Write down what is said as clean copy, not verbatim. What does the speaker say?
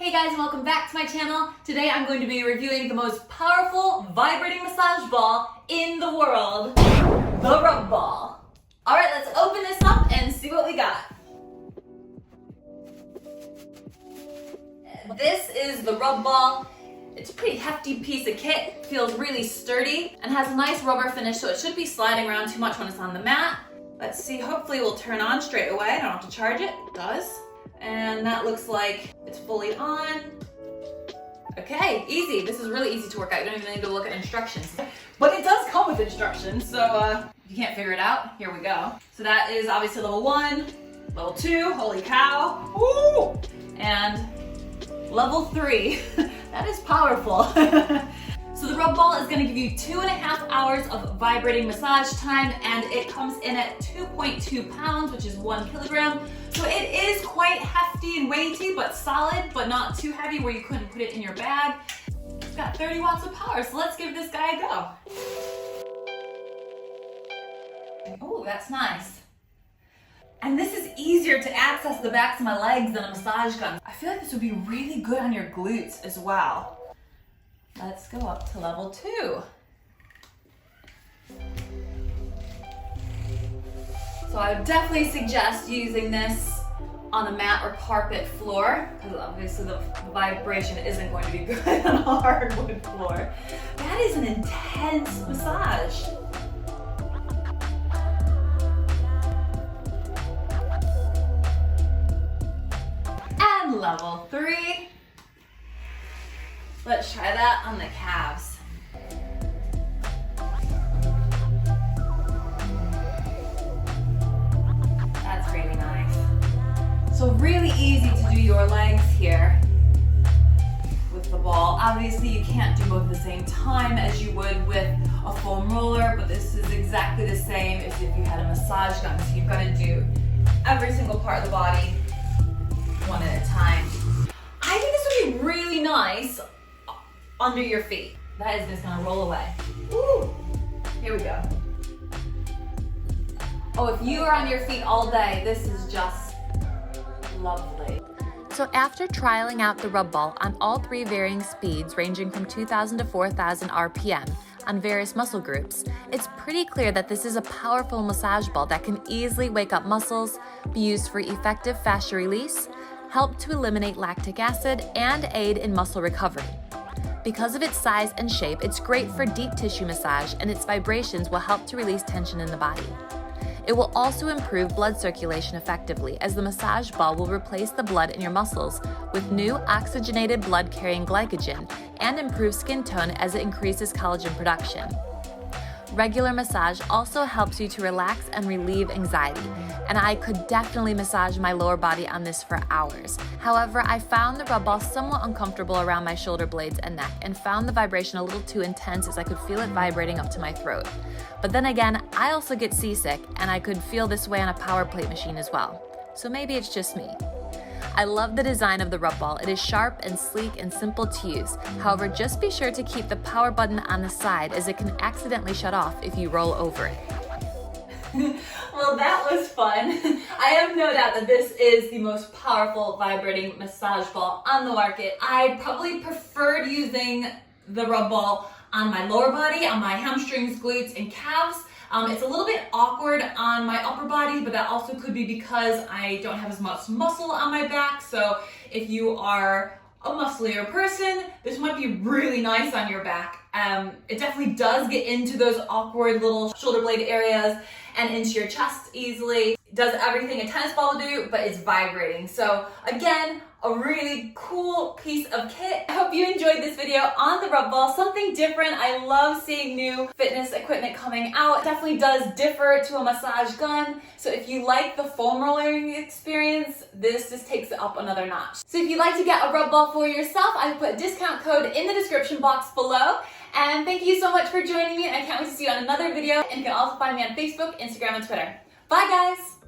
Hey guys, and welcome back to my channel. Today I'm going to be reviewing the most powerful vibrating massage ball in the world, the RubBall. Alright, let's open this up and see what we got. This is the RubBall. It's a pretty hefty piece of kit, feels really sturdy, and has a nice rubber finish, so it shouldn't be sliding around too much when it's on the mat. Let's see, hopefully it will turn on straight away. I don't have to charge it. It does. And that looks like it's fully on. Okay, easy. This is really easy to work out. You don't even need to look at instructions. But it does come with instructions, so if you can't figure it out, here we go. So that is obviously level 1, level 2, holy cow, woo! And level 3, that is powerful. So the RubBall is gonna give you 2.5 hours of vibrating massage time, and it comes in at 2.2 pounds, which is 1 kilogram. So it is quite hefty and weighty, but solid, but not too heavy where you couldn't put it in your bag. It's got 30 watts of power, so let's give this guy a go. Oh, that's nice. And this is easier to access the backs of my legs than a massage gun. I feel like this would be really good on your glutes as well. Let's go up to level 2. So I would definitely suggest using this on a mat or carpet floor, because obviously the vibration isn't going to be good on a hardwood floor. That is an intense massage. And level 3. Let's try that on the calves. That's really nice. So really easy to do your legs here with the ball. Obviously you can't do both at the same time as you would with a foam roller, but this is exactly the same as if you had a massage gun. So you've got to do every single part of the body one at a time. I think this would be really nice under your feet. That is just gonna roll away. Woo! Here we go. Oh, if you are on your feet all day, this is just lovely. So after trialing out the RubBall on all 3 varying speeds ranging from 2,000 to 4,000 RPM on various muscle groups, it's pretty clear that this is a powerful massage ball that can easily wake up muscles, be used for effective fascia release, help to eliminate lactic acid, and aid in muscle recovery. Because of its size and shape, it's great for deep tissue massage, and its vibrations will help to release tension in the body. It will also improve blood circulation effectively, as the massage ball will replace the blood in your muscles with new oxygenated blood-carrying glycogen and improve skin tone as it increases collagen production. Regular massage also helps you to relax and relieve anxiety, and I could definitely massage my lower body on this for hours. However, I found the RubBall somewhat uncomfortable around my shoulder blades and neck, and found the vibration a little too intense as I could feel it vibrating up to my throat. But then again, I also get seasick, and I could feel this way on a power plate machine as well. So maybe it's just me. I love the design of the RubBall. It is sharp and sleek and simple to use. However, just be sure to keep the power button on the side, as it can accidentally shut off if you roll over it. Well, that was fun. I have no doubt that this is the most powerful vibrating massage ball on the market. I probably preferred using the RubBall on my lower body, on my hamstrings, glutes, and calves. It's a little bit awkward on my upper body, but that also could be because I don't have as much muscle on my back. So if you are a musclier person, this might be really nice on your back. It definitely does get into those awkward little shoulder blade areas and into your chest easily. It does everything a tennis ball would do, but it's vibrating. So again, a really cool piece of kit. I hope you enjoyed this video on the RubBall, something different. I love seeing new fitness equipment coming out. It definitely does differ to a massage gun. So if you like the foam rolling experience, this just takes it up another notch. So if you'd like to get a RubBall for yourself, I put a discount code in the description box below. And thank you so much for joining me, and I can't wait to see you on another video. And you can also find me on Facebook, Instagram, and Twitter. Bye guys!